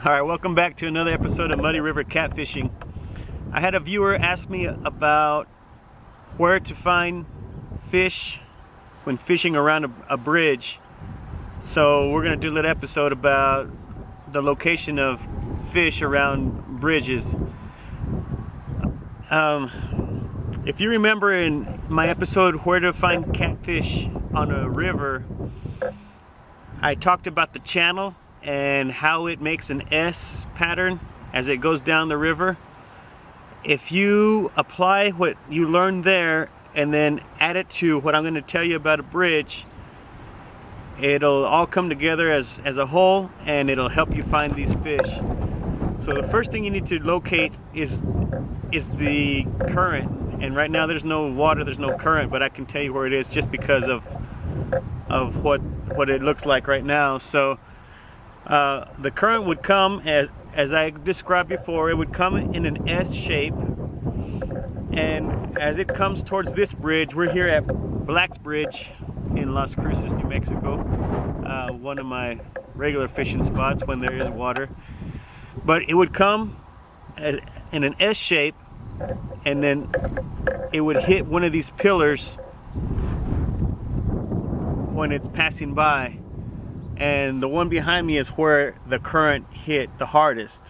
Alright, welcome back to another episode of Muddy River Catfishing. I had a viewer ask me about where to find fish when fishing around a bridge. So we're going to do a little episode about the location of fish around bridges. If you remember in my episode where to find catfish on a river, I talked about the channel and how it makes an S pattern as it goes down the river. If you apply what you learned there and then add it to what I'm going to tell you about a bridge, it'll all come together as a whole, and it'll help you find these fish. So the first thing you need to locate is the current, and right now there's no water, there's no current, but I can tell you where it is just because of what it looks like right now. So the current would come as I described before. It would come in an S shape, and as it comes towards this bridge, we're here at Black's Bridge in Las Cruces, New Mexico, one of my regular fishing spots when there is water. But it would come in an S shape, and then it would hit one of these pillars when it's passing by. And the one behind me is where the current hit the hardest,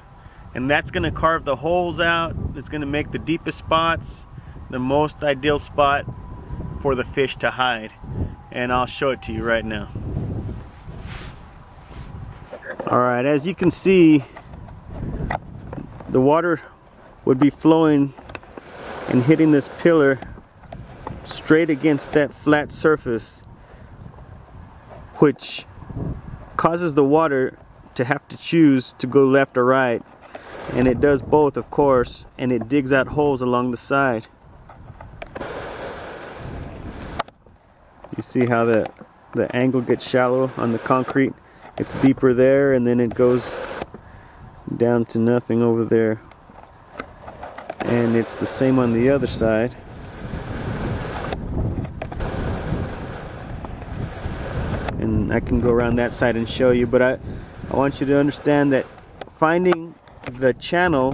and that's going to carve the holes out. It's going to make the deepest spots the most ideal spot for the fish to hide, and I'll show it to you right now. Alright, as you can see, the water would be flowing and hitting this pillar straight against that flat surface, which causes the water to have to choose to go left or right, and it does both, of course, and it digs out holes along the side. You see how the angle gets shallow on the concrete? It's deeper there, and then it goes down to nothing over there, and it's the same on the other side. And I can go around that side and show you, but I want you to understand that finding the channel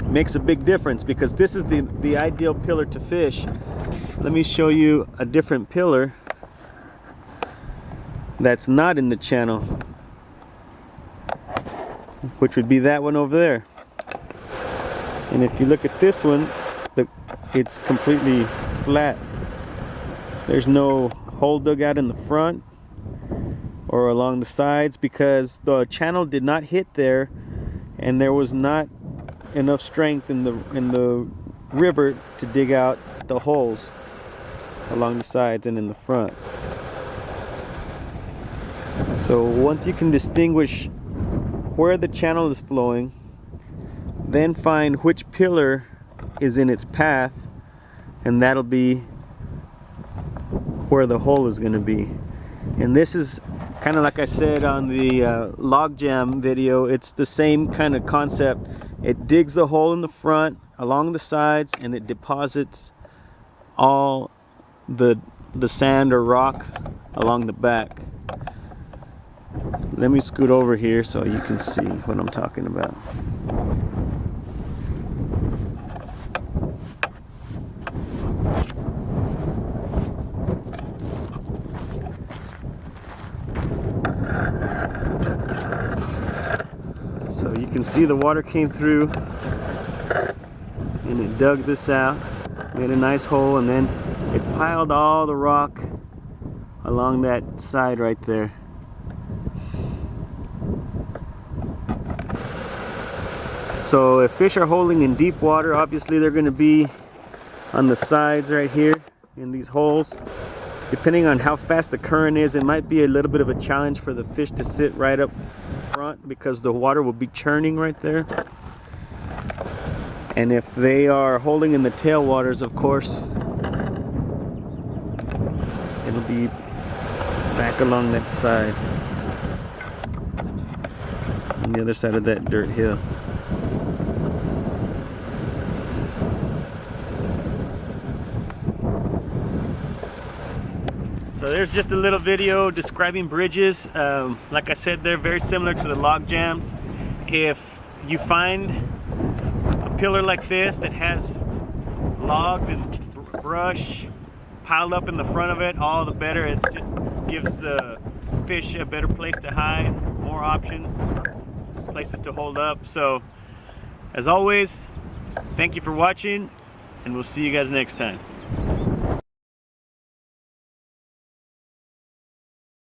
makes a big difference, because this is the ideal pillar to fish. Let me show you a different pillar that's not in the channel, which would be that one over there. And if you look at this one, it's completely flat. There's no hole dug out in the front or along the sides, because the channel did not hit there, and there was not enough strength in the river to dig out the holes along the sides and in the front. So once you can distinguish where the channel is flowing, then find which pillar is in its path, and that'll be where the hole is going to be. And this is kind of like I said on the log jam video. It's the same kind of concept. It digs a hole in the front, along the sides, and it deposits all the sand or rock along the back. Let me scoot over here so you can see what I'm talking about. So you can see the water came through and it dug this out, made a nice hole, and then it piled all the rock along that side right there. So if fish are holding in deep water, obviously they're going to be on the sides right here in these holes. Depending on how fast the current is, it might be a little bit of a challenge for the fish to sit right up front, because the water will be churning right there. And if they are holding in the tailwaters, of course, it'll be back along that side, on the other side of that dirt hill. So there's just a little video describing bridges. Like I said, they're very similar to the log jams. if you find a pillar like this that has logs and brush piled up in the front of it, all the better. It just gives the fish a better place to hide, more options, places to hold up. So as always, thank you for watching, and we'll see you guys next time.